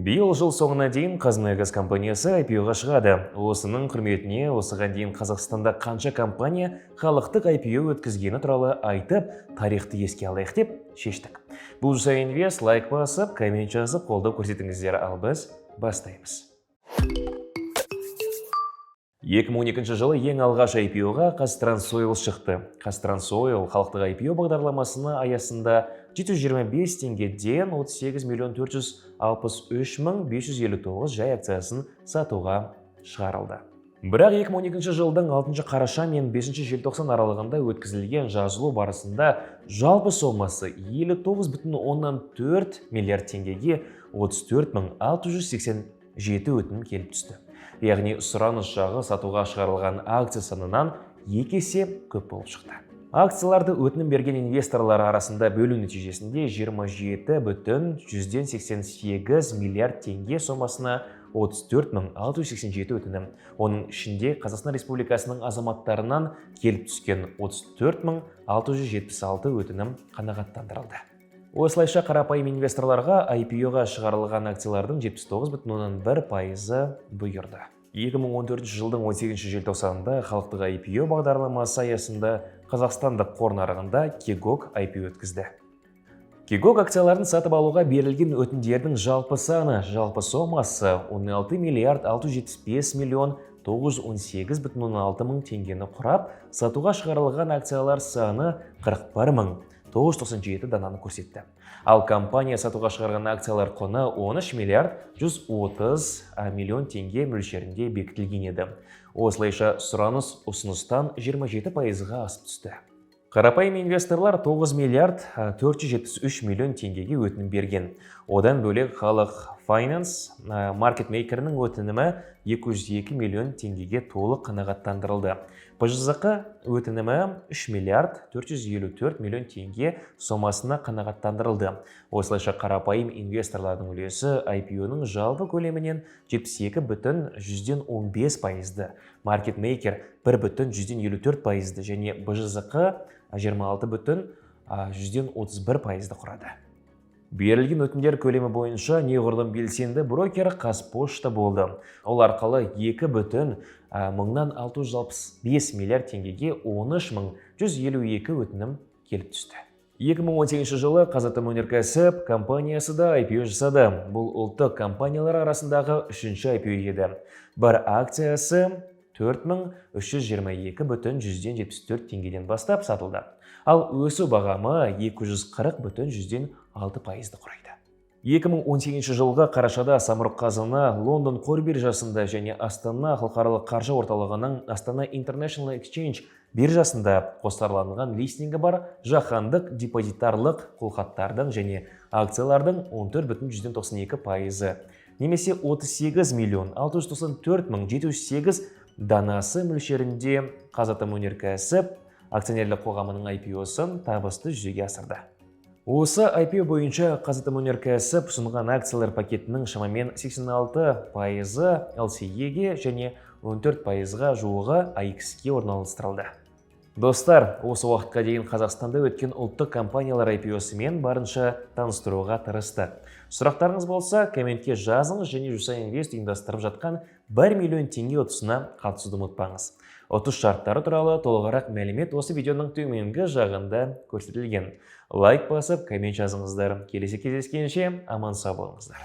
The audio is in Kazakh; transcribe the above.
Биыл жыл соңына дейін Қазмұнайгаз компаниясы IPO-ға шығады. Осының құрметіне осыған дейін Қазақстанда қанша компания халықтық IPO өткізгені туралы айтып, тарихты еске алайық деп шештік. Бұл жай инвест лайк басып, коммент жазып, қолдау көрсетіңіздер, ал біз бастаймыз. 2012 жылы ең алғаш IPO-ға Қазтрансойл шықты. Қазтрансойл халықтық IPO бағдарламасына аясында 725 теңгеден 38 миллион 463 мың 559 жай акциясын сатуға шығарылды. Бірақ 2012 жылдың 6 қараша мен 5 желтоқсан аралығында өткізілген жазылу барысында жалпы сомасы 59,4 миллиард теңгеге 34,687 өтінім келіп түсті. Яғни сұраныс жағы сатуға шығарылған акция санынан 2 есе көп болып шықты. Акцияларды өтінім берген инвесторлар арасында бөлу нәтижесінде 27,188 миллиард теңге сомасына 34,687 өтінім. Оның ішінде Қазақстан Республикасының азаматтарынан келіп түскен 34,676 өтінім қанағаттандырылды. Осылайша қарапайым инвесторларға IPO-ға шығарылған акциялардың 79,1% бұйырды. 2014 жылдың 18 желтоқсанында халықтық IPO бағдарламасы аясында Қазақстандық қор нарығында Кегок IPO өткізді. Кегок акцияларын сатып алуға берілген өтіндердің жалпы сомасы 16 миллиард 675 миллион 918,6 мың теңгені құрап, сатуға шығарылған акциялар саны 41,997 дананы көрсетті. Ал компания сатуға шығарған акциялар құны 13 миллиард 130 миллион теңге мөлшерінде бекітілген еді. Осылайша сұраныс ұсыныстан 27%-ға асып түсті. Қарапайым инвесторлар 9 миллиард 473 миллион теңгеге өтінім берген. Одан бөлек халық Finance маркетмейкерінің өтінімі 202 миллион теңгеге толық қанағаттандырылды. БЖЗК өтінімі 3 миллиард 454 миллион теңге сомасына қанағаттандырылды. Осылайша қарапайым инвесторлардың үлесі IPO-ның жалпы көлемінен 72,15%, маркетмейкер 1,54% және БЖЗК 26,31% құрады. Берілген өтіндер көлемі бойынша неғұрлым белсенді брокер Қазпошта болды. Ол арқылы 2,665 миллиард теңгеге 13,152 өтінім келіп түсті. 2018 жылы Қазатомөнеркәсіп компаниясы да IPO жасады. Бұл ұлттық компаниялар арасындағы 3-ші IPO еді. Бір акциясы 4,322,174 теңгеден бастап сатылды. Ал өсу бағамы 240,6% құрайды. 2018 жылғы қарашада Самұрық-Қазына Лондон қор биржасында және Астана халықаралық қаржы орталығының Астана International Exchange биржасында қосарланған листингі бар жаһандық депозитарлық қолхаттардың және акциялардың 14,92%, немесе 38 миллион 694,708 данасы мөлшерінде Қазатомөнеркәсіп акционерлік қоғамының IPO-сын табысты жүзеге асырды. Осы IPO бойынша Қазатомөнеркәсіп ұсынған акциялар пакетінің шамамен 86% LSE-ге және 14%-ға жуығы AX-ке орналастырылды. Достар, осы уақытқа дейін Қазақстанда өткен ұлттық компаниялар IPO-сымен барынша таныстыруға тырысты. Сұрақтарыңыз болса, комментке жазыңыз және Жуса Инвест ұйымдастырып жатқан 1 миллион теңге ұтысына қатысуды ұмытпаңыз. Ұтыс шарттары туралы толығырақ мәлімет осы видеоның төменгі жағында көрсетілген. Лайк басып, коммент жазыңыздар. Келесі кездескенше аман сау болыңыздар.